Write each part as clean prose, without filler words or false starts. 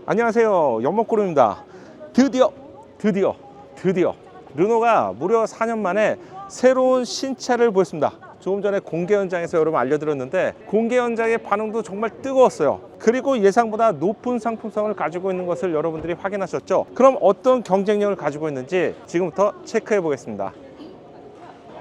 안녕하세요, 연목구름입니다. 드디어 르노가 무려 4년 만에 새로운 신차를 보였습니다. 조금 전에 공개 현장에서 여러분 알려드렸는데 공개 현장의 반응도 정말 뜨거웠어요. 그리고 예상보다 높은 상품성을 가지고 있는 것을 여러분들이 확인하셨죠. 그럼 어떤 경쟁력을 가지고 있는지 지금부터 체크해 보겠습니다.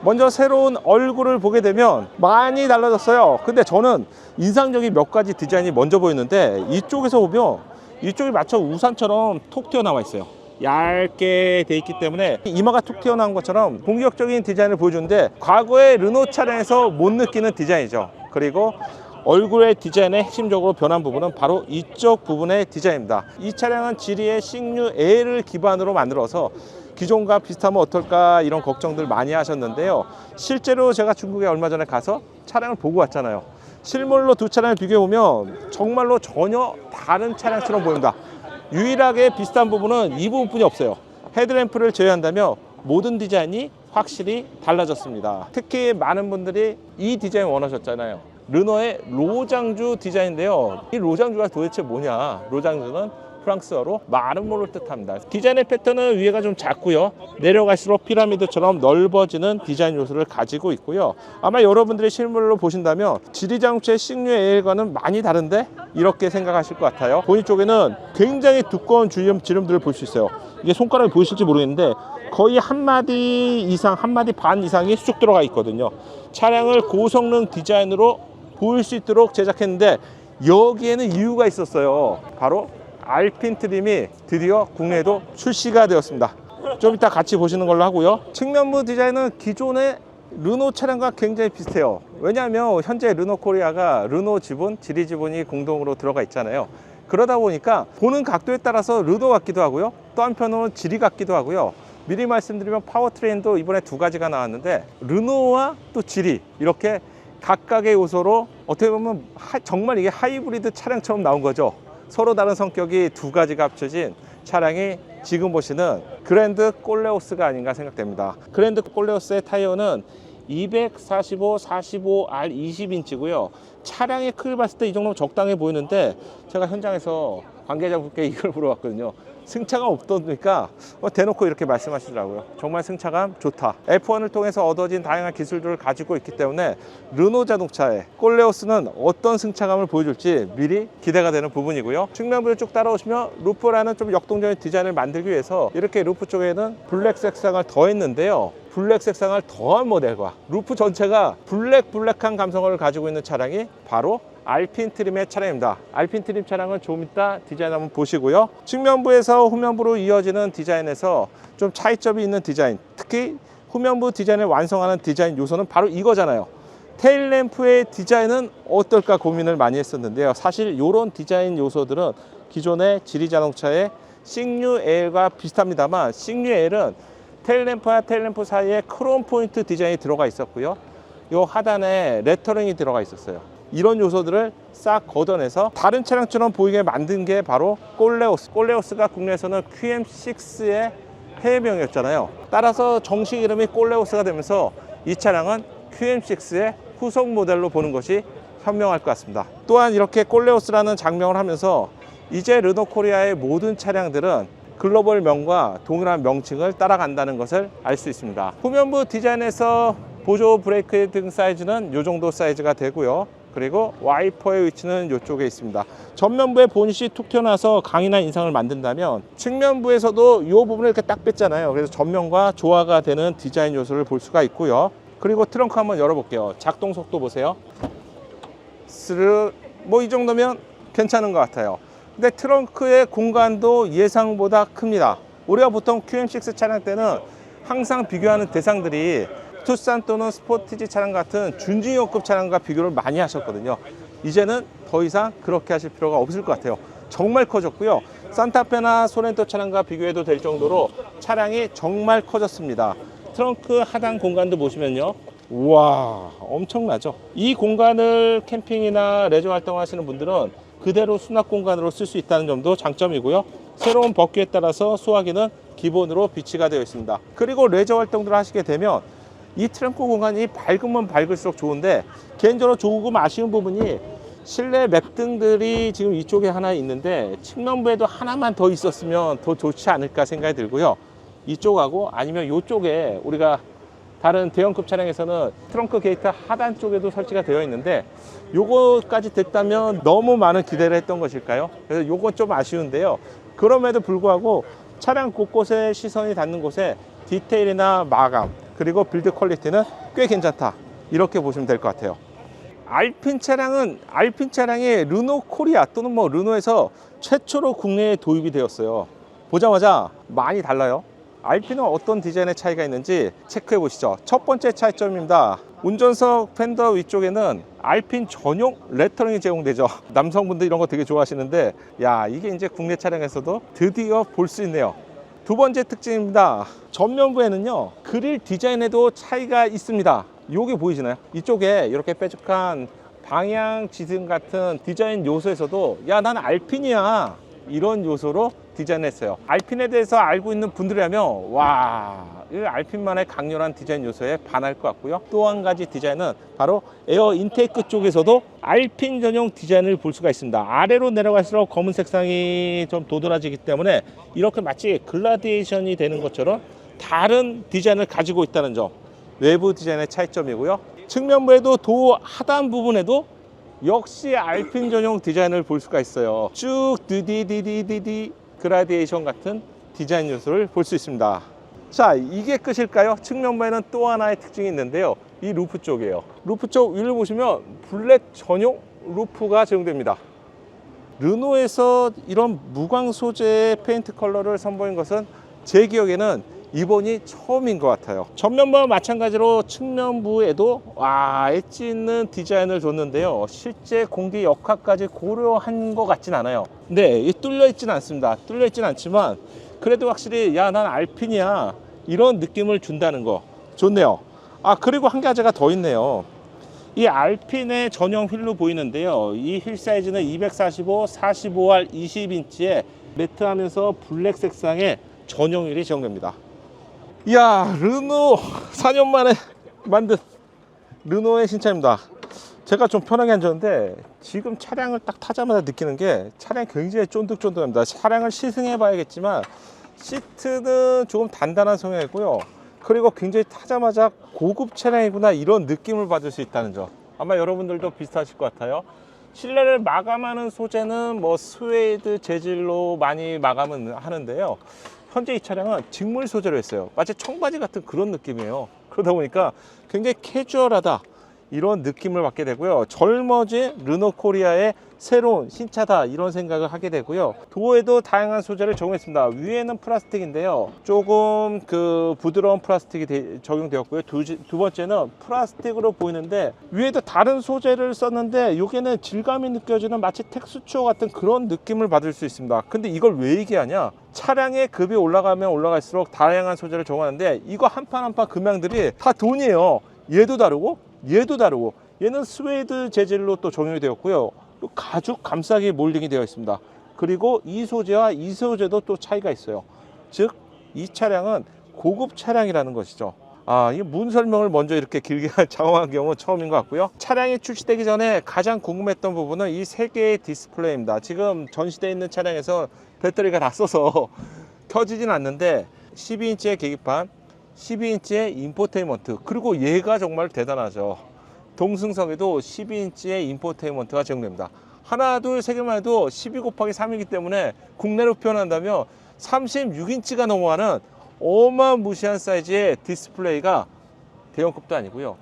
먼저 새로운 얼굴을 보게 되면 많이 달라졌어요. 근데 저는 인상적인 몇 가지 디자인이 먼저 보이는데, 이쪽에서 보면 이쪽이 마치 우산처럼 톡 튀어나와 있어요. 얇게 돼 있기 때문에 이마가 툭 튀어나온 것처럼 공격적인 디자인을 보여주는데, 과거의 르노 차량에서 못 느끼는 디자인이죠. 그리고 얼굴의 디자인의 핵심적으로 변한 부분은 바로 이쪽 부분의 디자인입니다. 이 차량은 지리의 싱류 L을 기반으로 만들어서 기존과 비슷하면 어떨까 이런 걱정들 많이 하셨는데요. 실제로 제가 중국에 얼마 전에 가서 차량을 보고 왔잖아요. 실물로 두 차량을 비교해보면 정말로 전혀 다른 차량처럼 보입니다. 유일하게 비슷한 부분은 이 부분뿐이 없어요. 헤드램프를 제외한다면 모든 디자인이 확실히 달라졌습니다. 특히 많은 분들이 이 디자인 원하셨잖아요. 르노의 로장주 디자인인데요. 이 로장주가 도대체 뭐냐? 로장주는 프랑스어로 마름모를 뜻합니다. 디자인의 패턴은 위에가 좀 작고요, 내려갈수록 피라미드처럼 넓어지는 디자인 요소를 가지고 있고요. 아마 여러분들이 실물로 보신다면 지리자동차의 싱류 L과는 많이 다른데? 이렇게 생각하실 것 같아요. 보니 쪽에는 굉장히 두꺼운 지름들을 볼 수 있어요. 이게 손가락이 보이실지 모르겠는데 거의 한 마디 반 이상이 쑥 들어가 있거든요. 차량을 고성능 디자인으로 보일 수 있도록 제작했는데, 여기에는 이유가 있었어요. 바로 알핀 트림이 드디어 국내에도 출시가 되었습니다. 좀 이따 같이 보시는 걸로 하고요. 측면부 디자인은 기존의 르노 차량과 굉장히 비슷해요. 왜냐하면 현재 르노 코리아가 르노 지분, 지리 지분이 공동으로 들어가 있잖아요. 그러다 보니까 보는 각도에 따라서 르노 같기도 하고요, 또 한편으로는 지리 같기도 하고요. 미리 말씀드리면 파워트레인도 이번에 두 가지가 나왔는데, 르노와 또 지리, 이렇게 각각의 요소로 어떻게 보면 정말 이게 하이브리드 차량처럼 나온 거죠. 서로 다른 성격이 두 가지가 합쳐진 차량이 지금 보시는 그랜드 꼴레오스가 아닌가 생각됩니다. 그랜드 꼴레오스의 타이어는 245, 45R 20인치고요. 차량의 크기를 봤을 때 이 정도면 적당해 보이는데, 제가 현장에서 관계자분께 이걸 물어봤거든요. 승차감 없다니까 대놓고 이렇게 말씀하시더라고요. 정말 승차감 좋다. F1을 통해서 얻어진 다양한 기술들을 가지고 있기 때문에 르노 자동차의 꼴레오스는 어떤 승차감을 보여줄지 미리 기대가 되는 부분이고요. 측면부를 쭉 따라오시면 루프라는 좀 역동적인 디자인을 만들기 위해서 이렇게 루프 쪽에는 블랙 색상을 더했는데요. 블랙 색상을 더한 모델과 루프 전체가 블랙한 감성을 가지고 있는 차량이 바로 알핀 트림의 차량입니다. 알핀 트림 차량은 좀 이따 디자인 한번 보시고요. 측면부에서 후면부로 이어지는 디자인에서 좀 차이점이 있는 디자인, 특히 후면부 디자인을 완성하는 디자인 요소는 바로 이거잖아요. 테일램프의 디자인은 어떨까 고민을 많이 했었는데요. 사실 이런 디자인 요소들은 기존의 지리자동차의 싱류 L과 비슷합니다만, 싱류 L은 테일램프와 테일램프 사이에 크롬 포인트 디자인이 들어가 있었고요, 이 하단에 레터링이 들어가 있었어요. 이런 요소들을 싹 걷어내서 다른 차량처럼 보이게 만든 게 바로 꼴레오스가 국내에서는 QM6의 해외명이었잖아요. 따라서 정식 이름이 꼴레오스가 되면서 이 차량은 QM6의 후속 모델로 보는 것이 현명할 것 같습니다. 또한 이렇게 꼴레오스라는 장명을 하면서 이제 르노 코리아의 모든 차량들은 글로벌 명과 동일한 명칭을 따라간다는 것을 알 수 있습니다. 후면부 디자인에서 보조 브레이크 등 사이즈는 이 정도 사이즈가 되고요. 그리고 와이퍼의 위치는 이쪽에 있습니다. 전면부에 보닛이 툭 튀어나와서 강인한 인상을 만든다면, 측면부에서도 이 부분을 이렇게 딱 뺐잖아요. 그래서 전면과 조화가 되는 디자인 요소를 볼 수가 있고요. 그리고 트렁크 한번 열어볼게요. 작동 속도 보세요. 스르, 이 정도면 괜찮은 것 같아요. 근데 트렁크의 공간도 예상보다 큽니다. 우리가 보통 QM6 차량 때는 항상 비교하는 대상들이 투싼 또는 스포티지 차량 같은 준중형급 차량과 비교를 많이 하셨거든요. 이제는 더 이상 그렇게 하실 필요가 없을 것 같아요. 정말 커졌고요. 산타페나 소렌토 차량과 비교해도 될 정도로 차량이 정말 커졌습니다. 트렁크 하단 공간도 보시면요, 우와, 엄청나죠. 이 공간을 캠핑이나 레저 활동하시는 분들은 그대로 수납 공간으로 쓸 수 있다는 점도 장점이고요. 새로운 버킷에 따라서 수화기는 기본으로 비치가 되어 있습니다. 그리고 레저 활동들을 하시게 되면 이 트렁크 공간이 밝으면 밝을수록 좋은데, 개인적으로 조금 아쉬운 부분이 실내 맵등들이 지금 이쪽에 하나 있는데 측면부에도 하나만 더 있었으면 더 좋지 않을까 생각이 들고요. 이쪽하고 아니면 이쪽에 우리가 다른 대형급 차량에서는 트렁크 게이트 하단 쪽에도 설치가 되어 있는데 요거까지 됐다면 너무 많은 기대를 했던 것일까요? 그래서 요건 좀 아쉬운데요. 그럼에도 불구하고 차량 곳곳에 시선이 닿는 곳에 디테일이나 마감 그리고 빌드 퀄리티는 꽤 괜찮다, 이렇게 보시면 될 것 같아요. 알핀 차량이 르노 코리아 또는 뭐 르노에서 최초로 국내에 도입이 되었어요. 보자마자 많이 달라요. 알핀은 어떤 디자인의 차이가 있는지 체크해 보시죠. 첫 번째 차이점입니다. 운전석 팬더 위쪽에는 알핀 전용 레터링이 제공되죠. 남성분들 이런 거 되게 좋아하시는데, 야, 이게 이제 국내 차량에서도 드디어 볼 수 있네요. 두 번째 특징입니다. 전면부에는요, 그릴 디자인에도 차이가 있습니다. 여기 보이시나요? 이쪽에 이렇게 뾰족한 방향 지등 같은 디자인 요소에서도 야, 난 알핀이야, 이런 요소로 디자인했어요. 알핀에 대해서 알고 있는 분들이라면 와, 이 알핀만의 강렬한 디자인 요소에 반할 것 같고요. 또 한 가지 디자인은 바로 에어 인테이크 쪽에서도 알핀 전용 디자인을 볼 수가 있습니다. 아래로 내려갈수록 검은 색상이 좀 도드라지기 때문에 이렇게 마치 글라디에이션이 되는 것처럼 다른 디자인을 가지고 있다는 점, 외부 디자인의 차이점이고요. 측면부에도 도 하단 부분에도 역시 알핀 전용 디자인을 볼 수가 있어요. 쭉 드디디디디디 그라디에이션 같은 디자인 요소를 볼 수 있습니다. 자, 이게 끝일까요? 측면부에는 또 하나의 특징이 있는데요. 이 루프 쪽이에요. 루프 쪽 위를 보시면 블랙 전용 루프가 제공됩니다. 르노에서 이런 무광 소재의 페인트 컬러를 선보인 것은 제 기억에는 이번이 처음인 것 같아요. 전면부와 마찬가지로 측면부에도 엣지 있는 디자인을 줬는데요. 실제 공기 역학까지 고려한 것 같진 않아요. 네, 뚫려 있지는 않습니다. 뚫려 있지는 않지만 그래도 확실히 야, 난 알핀이야, 이런 느낌을 준다는 거 좋네요. 그리고 한 가지가 더 있네요. 이 알핀의 전용 휠로 보이는데요. 이 휠 사이즈는 245, 45R 20인치에 매트하면서 블랙 색상의 전용 휠이 제공됩니다. 이야, 르노 4년 만에 만든 르노의 신차입니다. 제가 좀 편하게 앉았는데 지금 차량을 딱 타자마자 느끼는 게 차량이 굉장히 쫀득쫀득합니다. 차량을 시승해 봐야겠지만 시트는 조금 단단한 성향이고요. 그리고 굉장히 타자마자 고급 차량이구나, 이런 느낌을 받을 수 있다는 점, 아마 여러분들도 비슷하실 것 같아요. 실내를 마감하는 소재는 뭐 스웨이드 재질로 많이 마감은 하는데요. 현재 이 차량은 직물 소재로 했어요. 마치 청바지 같은 그런 느낌이에요. 그러다 보니까 굉장히 캐주얼하다, 이런 느낌을 받게 되고요. 젊어진 르노 코리아의 새로운 신차다, 이런 생각을 하게 되고요. 도어에도 다양한 소재를 적용했습니다. 위에는 플라스틱인데요, 조금 부드러운 플라스틱이 적용되었고요. 두 번째는 플라스틱으로 보이는데 위에도 다른 소재를 썼는데 여기는 질감이 느껴지는 마치 텍스처 같은 그런 느낌을 받을 수 있습니다. 근데 이걸 왜 얘기하냐, 차량의 급이 올라가면 올라갈수록 다양한 소재를 적용하는데 이거 한 판 한 판 금양들이 다 돈이에요. 얘도 다르고 얘도 다르고, 얘는 스웨이드 재질로 또 적용이 되었고요. 가죽 감싸기 몰딩이 되어 있습니다. 그리고 이 소재와 이 소재도 또 차이가 있어요. 즉, 이 차량은 고급 차량이라는 것이죠. 이 문 설명을 먼저 이렇게 길게 장황한 경우 처음인 것 같고요. 차량이 출시되기 전에 가장 궁금했던 부분은 이 세 개의 디스플레이입니다. 지금 전시되어 있는 차량에서 배터리가 다 써서 켜지진 않는데 12인치의 계기판, 12인치의 인포테인먼트, 그리고 얘가 정말 대단하죠. 동승석에도 12인치의 인포테인먼트가 제공됩니다. 하나, 둘, 세 개만 해도 12 곱하기 3이기 때문에 국내로 표현한다면 36인치가 넘어가는 어마무시한 사이즈의 디스플레이가 대형급도 아니고요,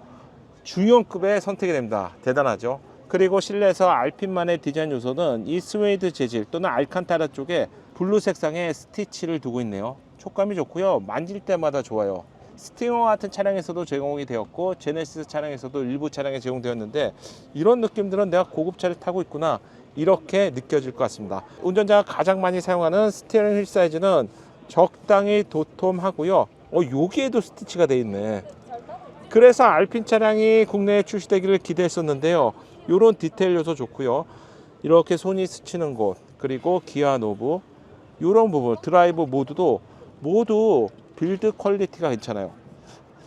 중형급에 선택이 됩니다. 대단하죠. 그리고 실내에서 알핀만의 디자인 요소는 이 스웨이드 재질 또는 알칸타라 쪽에 블루 색상의 스티치를 두고 있네요. 촉감이 좋고요, 만질 때마다 좋아요. 스팅어 같은 차량에서도 제공이 되었고 제네시스 차량에서도 일부 차량에 제공되었는데 이런 느낌들은 내가 고급차를 타고 있구나, 이렇게 느껴질 것 같습니다. 운전자가 가장 많이 사용하는 스티어링 휠 사이즈는 적당히 도톰하고요. 여기에도 스티치가 되어 있네. 그래서 알핀 차량이 국내에 출시되기를 기대했었는데요. 이런 디테일 요소 좋고요. 이렇게 손이 스치는 곳, 그리고 기아 노브, 이런 부분, 드라이브 모드도 모두 빌드 퀄리티가 괜찮아요.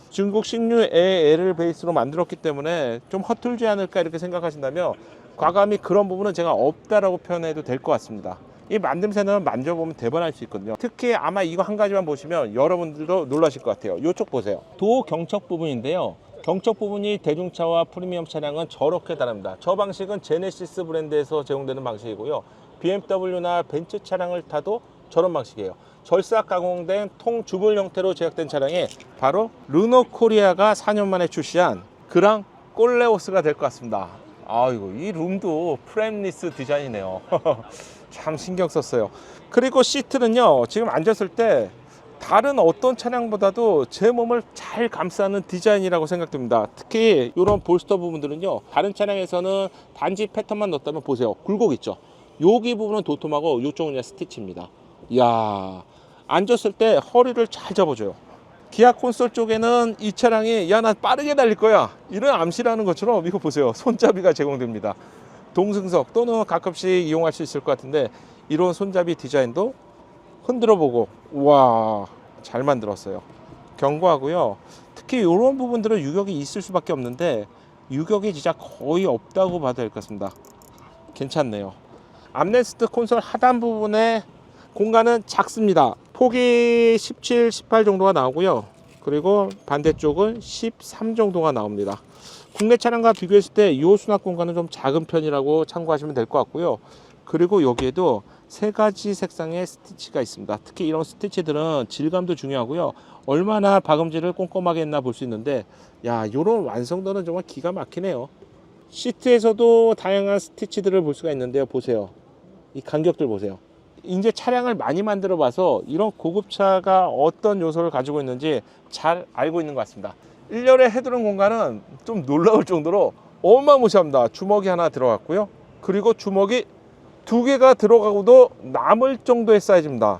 중국 신류 AL을 베이스로 만들었기 때문에 좀 허툴지 않을까, 이렇게 생각하신다면 과감히 그런 부분은 제가 없다라고 표현해도 될 것 같습니다. 이 만듦새는 만져보면 대번할 수 있거든요. 특히 아마 이거 한 가지만 보시면 여러분들도 놀라실 것 같아요. 이쪽 보세요. 도 경첩 부분인데요. 경첩 부분이 대중차와 프리미엄 차량은 저렇게 다릅니다. 저 방식은 제네시스 브랜드에서 제공되는 방식이고요. BMW나 벤츠 차량을 타도 저런 방식이에요. 절삭 가공된 통 주물 형태로 제작된 차량이 바로 르노 코리아가 4년 만에 출시한 그랑 꼴레오스가 될 것 같습니다. 아이고, 이 룸도 프레임리스 디자인이네요. 참 신경 썼어요. 그리고 시트는요, 지금 앉았을 때 다른 어떤 차량보다도 제 몸을 잘 감싸는 디자인이라고 생각됩니다. 특히 이런 볼스터 부분들은요, 다른 차량에서는 단지 패턴만 넣었다면 보세요. 굴곡 있죠. 여기 부분은 도톰하고 이쪽은 그냥 스티치입니다. 이야, 앉았을 때 허리를 잘 잡아줘요. 기아 콘솔 쪽에는 이 차량이 야, 나 빠르게 달릴 거야, 이런 암시라는 것처럼 이거 보세요. 손잡이가 제공됩니다. 동승석 또는 가끔씩 이용할 수 있을 것 같은데 이런 손잡이 디자인도 흔들어 보고, 우와, 잘 만들었어요. 견고하고요. 특히 이런 부분들은 유격이 있을 수밖에 없는데 유격이 진짜 거의 없다고 봐도 될 것 같습니다. 괜찮네요. 암레스트 콘솔 하단 부분에 공간은 작습니다. 폭이 17, 18 정도가 나오고요. 그리고 반대쪽은 13 정도가 나옵니다. 국내 차량과 비교했을 때 이 수납 공간은 좀 작은 편이라고 참고하시면 될 것 같고요. 그리고 여기에도 세 가지 색상의 스티치가 있습니다. 특히 이런 스티치들은 질감도 중요하고요. 얼마나 박음질을 꼼꼼하게 했나 볼 수 있는데, 야, 이런 완성도는 정말 기가 막히네요. 시트에서도 다양한 스티치들을 볼 수가 있는데요. 보세요. 이 간격들 보세요. 이제 차량을 많이 만들어 봐서 이런 고급차가 어떤 요소를 가지고 있는지 잘 알고 있는 것 같습니다. 1열의 헤드룸 공간은 좀 놀라울 정도로 어마무시합니다. 주먹이 하나 들어갔고요. 그리고 주먹이 2개가 들어가고도 남을 정도의 사이즈입니다.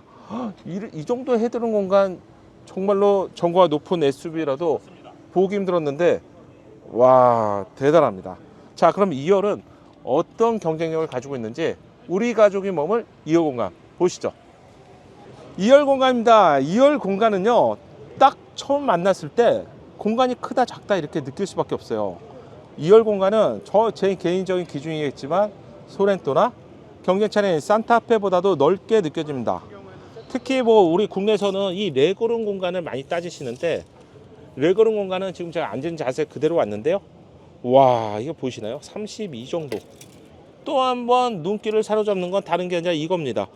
이 정도의 헤드룸 공간 정말로 전고가 높은 SUV라도 보기 힘들었는데, 와, 대단합니다. 자, 그럼 2열은 어떤 경쟁력을 가지고 있는지 우리 가족이 머물 2열 공간 보시죠. 2열 공간입니다. 2열 공간은요, 딱 처음 만났을 때 공간이 크다 작다 이렇게 느낄 수밖에 없어요. 2열 공간은 제 개인적인 기준이겠지만 소렌토나 경쟁 차량인 산타페보다도 넓게 느껴집니다. 특히 우리 국내에서는 이 레그룸 공간을 많이 따지시는데, 레그룸 공간은 지금 제가 앉은 자세 그대로 왔는데요. 와, 이거 보이시나요? 32 정도. 또 한 번 눈길을 사로잡는 건 다른 게 아니라 이겁니다.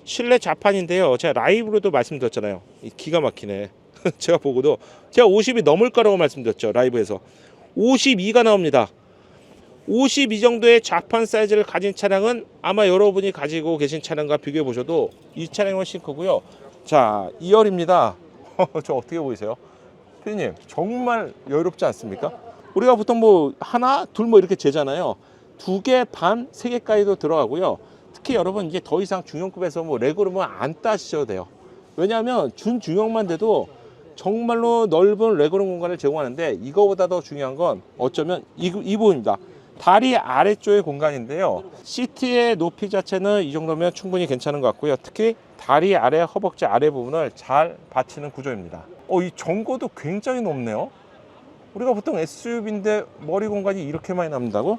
실내 좌판인데요. 제가 라이브로도 말씀드렸잖아요. 기가 막히네. 제가 보고도 제가 50이 넘을 거라고 말씀드렸죠. 라이브에서 52가 나옵니다. 52 정도의 좌판 사이즈를 가진 차량은 아마 여러분이 가지고 계신 차량과 비교해 보셔도 이 차량은 훨씬 크고요. 자, 2열입니다. 저 어떻게 보이세요? 피디님, 정말 여유롭지 않습니까? 우리가 보통 하나, 둘 이렇게 재잖아요. 2개 반, 3개까지도 들어가고요. 특히 여러분 이제 더 이상 중형급에서 레그룸은 안 따지셔도 돼요. 왜냐하면 준중형만 돼도 정말로 넓은 레그룸 공간을 제공하는데, 이거보다 더 중요한 건 어쩌면 이 부분입니다. 다리 아래쪽의 공간인데요. 시트의 높이 자체는 이 정도면 충분히 괜찮은 것 같고요. 특히 다리 아래, 허벅지 아래 부분을 잘 받치는 구조입니다. 이 전고도 굉장히 높네요. 우리가 보통 SUV인데 머리 공간이 이렇게 많이 남는다고?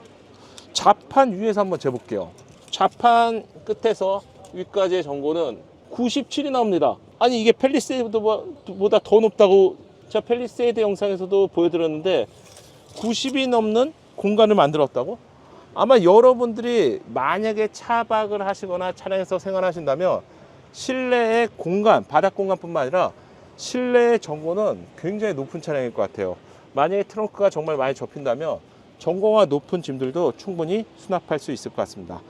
좌판 위에서 한번 재볼게요. 좌판 끝에서 위까지의 전고는 97이 나옵니다. 아니, 이게 팰리세이드보다 더 높다고 제가 팰리세이드 영상에서도 보여드렸는데 90이 넘는 공간을 만들었다고? 아마 여러분들이 만약에 차박을 하시거나 차량에서 생활하신다면 실내의 공간, 바닥 공간뿐만 아니라 실내의 전고는 굉장히 높은 차량일 것 같아요. 만약에 트렁크가 정말 많이 접힌다면 전고가 높은 짐들도 충분히 수납할 수 있을 것 같습니다.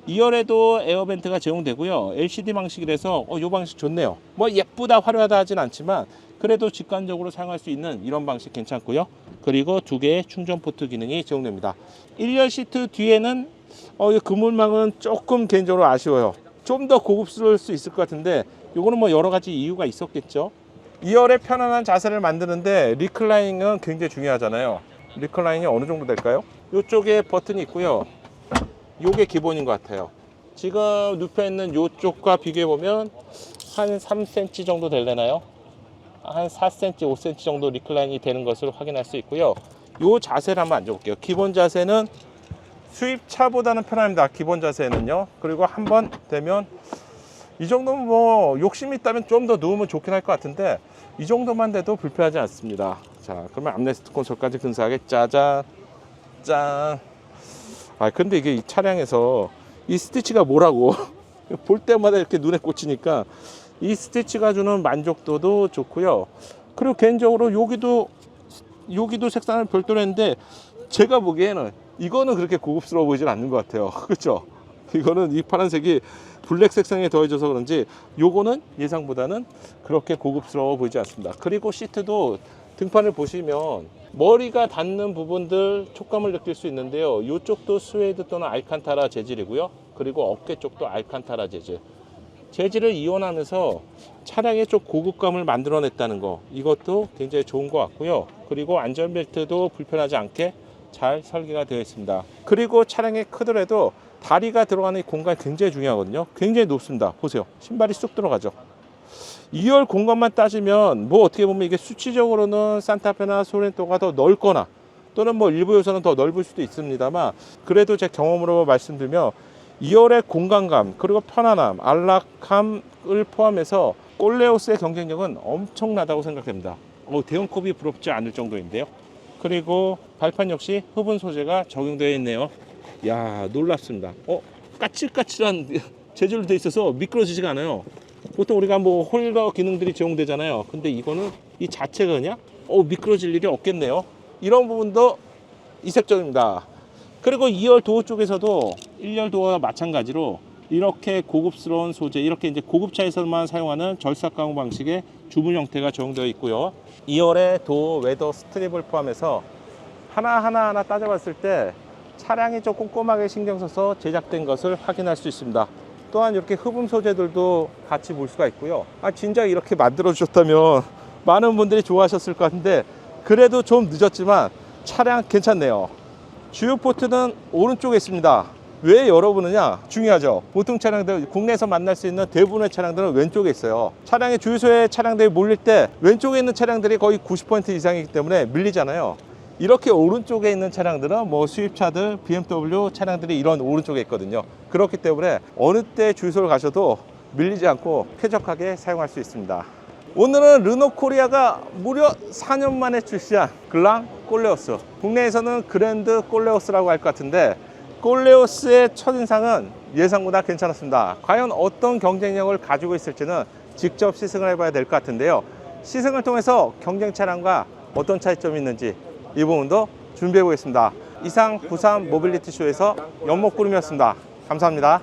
2열에도 에어벤트가 제공되고요. LCD 방식이라서 이 방식 좋네요. 예쁘다 화려하다 하진 않지만 그래도 직관적으로 사용할 수 있는 이런 방식 괜찮고요. 그리고 2개의 충전 포트 기능이 제공됩니다. 1열 시트 뒤에는 그물망은 조금 개인적으로 아쉬워요. 좀 더 고급스러울 수 있을 것 같은데 이거는 여러 가지 이유가 있었겠죠. 2열의 편안한 자세를 만드는데 리클라이닝은 굉장히 중요하잖아요. 리클라이닝이 어느 정도 될까요? 이쪽에 버튼이 있고요. 이게 기본인 것 같아요. 지금 눕혀 있는 이쪽과 비교해 보면 한 3cm 정도 되려나요? 한 4cm, 5cm 정도 리클라인이 되는 것을 확인할 수 있고요. 이 자세를 한번 앉아볼게요. 기본 자세는 수입차보다는 편합니다. 기본 자세는요. 그리고 한번 되면 이 정도면 뭐 욕심이 있다면 좀 더 누우면 좋긴 할 것 같은데 이 정도만 돼도 불편하지 않습니다. 자, 그러면 암레스트 콘솔까지 근사하게 짜잔 짠. 아, 근데 이게 이 차량에서 이 스티치가 뭐라고 볼 때마다 이렇게 눈에 꽂히니까 이 스티치가 주는 만족도도 좋고요. 그리고 개인적으로 여기도 색상을 별도로 했는데 제가 보기에는 이거는 그렇게 고급스러워 보이진 않는 것 같아요. 그렇죠? 이거는 이 파란색이 블랙 색상에 더해져서 그런지 요거는 예상보다는 그렇게 고급스러워 보이지 않습니다. 그리고 시트도 등판을 보시면 머리가 닿는 부분들 촉감을 느낄 수 있는데요. 이쪽도 스웨이드 또는 알칸타라 재질이고요. 그리고 어깨 쪽도 알칸타라 재질. 재질을 이용하면서 차량의 좀 고급감을 만들어냈다는 거, 이것도 굉장히 좋은 것 같고요. 그리고 안전벨트도 불편하지 않게 잘 설계가 되어 있습니다. 그리고 차량이 크더라도 다리가 들어가는 이 공간이 굉장히 중요하거든요. 굉장히 높습니다. 보세요. 신발이 쑥 들어가죠. 2열 공간만 따지면 뭐 어떻게 보면 이게 수치적으로는 산타페나 소렌토가 더 넓거나 또는 뭐 일부 요소는 더 넓을 수도 있습니다만, 그래도 제 경험으로 말씀드리면 2열의 공간감 그리고 편안함, 안락함을 포함해서 꼴레오스의 경쟁력은 엄청나다고 생각됩니다. 대형컵이 부럽지 않을 정도인데요. 그리고 발판 역시 흡은 소재가 적용되어 있네요. 야, 놀랍습니다. 까칠까칠한 재질로 되어 있어서 미끄러지지가 않아요. 보통 우리가 뭐 홀더 기능들이 제공되잖아요. 근데 이거는 이 자체가 그냥 미끄러질 일이 없겠네요. 이런 부분도 이색적입니다. 그리고 2열 도어 쪽에서도 1열 도어와 마찬가지로 이렇게 고급스러운 소재, 이렇게 이제 고급차에서만 사용하는 절삭 가공 방식의 주문 형태가 적용되어 있고요. 2열의 도어 웨더 스트립을 포함해서 하나하나 따져봤을 때 차량이 좀 꼼꼼하게 신경 써서 제작된 것을 확인할 수 있습니다. 또한 이렇게 흡음 소재들도 같이 볼 수가 있고요. 진작 이렇게 만들어 주셨다면 많은 분들이 좋아하셨을 것 같은데 그래도 좀 늦었지만 차량 괜찮네요. 주요 포트는 오른쪽에 있습니다. 왜 열어보느냐 중요하죠. 보통 차량들, 국내에서 만날 수 있는 대부분의 차량들은 왼쪽에 있어요. 차량의 주유소에 차량들이 몰릴 때 왼쪽에 있는 차량들이 거의 90% 이상이기 때문에 밀리잖아요. 이렇게 오른쪽에 있는 차량들은 뭐 수입차들, BMW 차량들이 이런 오른쪽에 있거든요. 그렇기 때문에 어느 때 주유소를 가셔도 밀리지 않고 쾌적하게 사용할 수 있습니다. 오늘은 르노코리아가 무려 4년 만에 출시한 글랑 꼴레오스, 국내에서는 그랜드 꼴레오스라고 할 것 같은데 꼴레오스의 첫인상은 예상보다 괜찮았습니다. 과연 어떤 경쟁력을 가지고 있을지는 직접 시승을 해봐야 될 것 같은데요. 시승을 통해서 경쟁 차량과 어떤 차이점이 있는지 이 부분도 준비해 보겠습니다. 이상 부산 모빌리티 쇼에서 연목구름이었습니다. 감사합니다.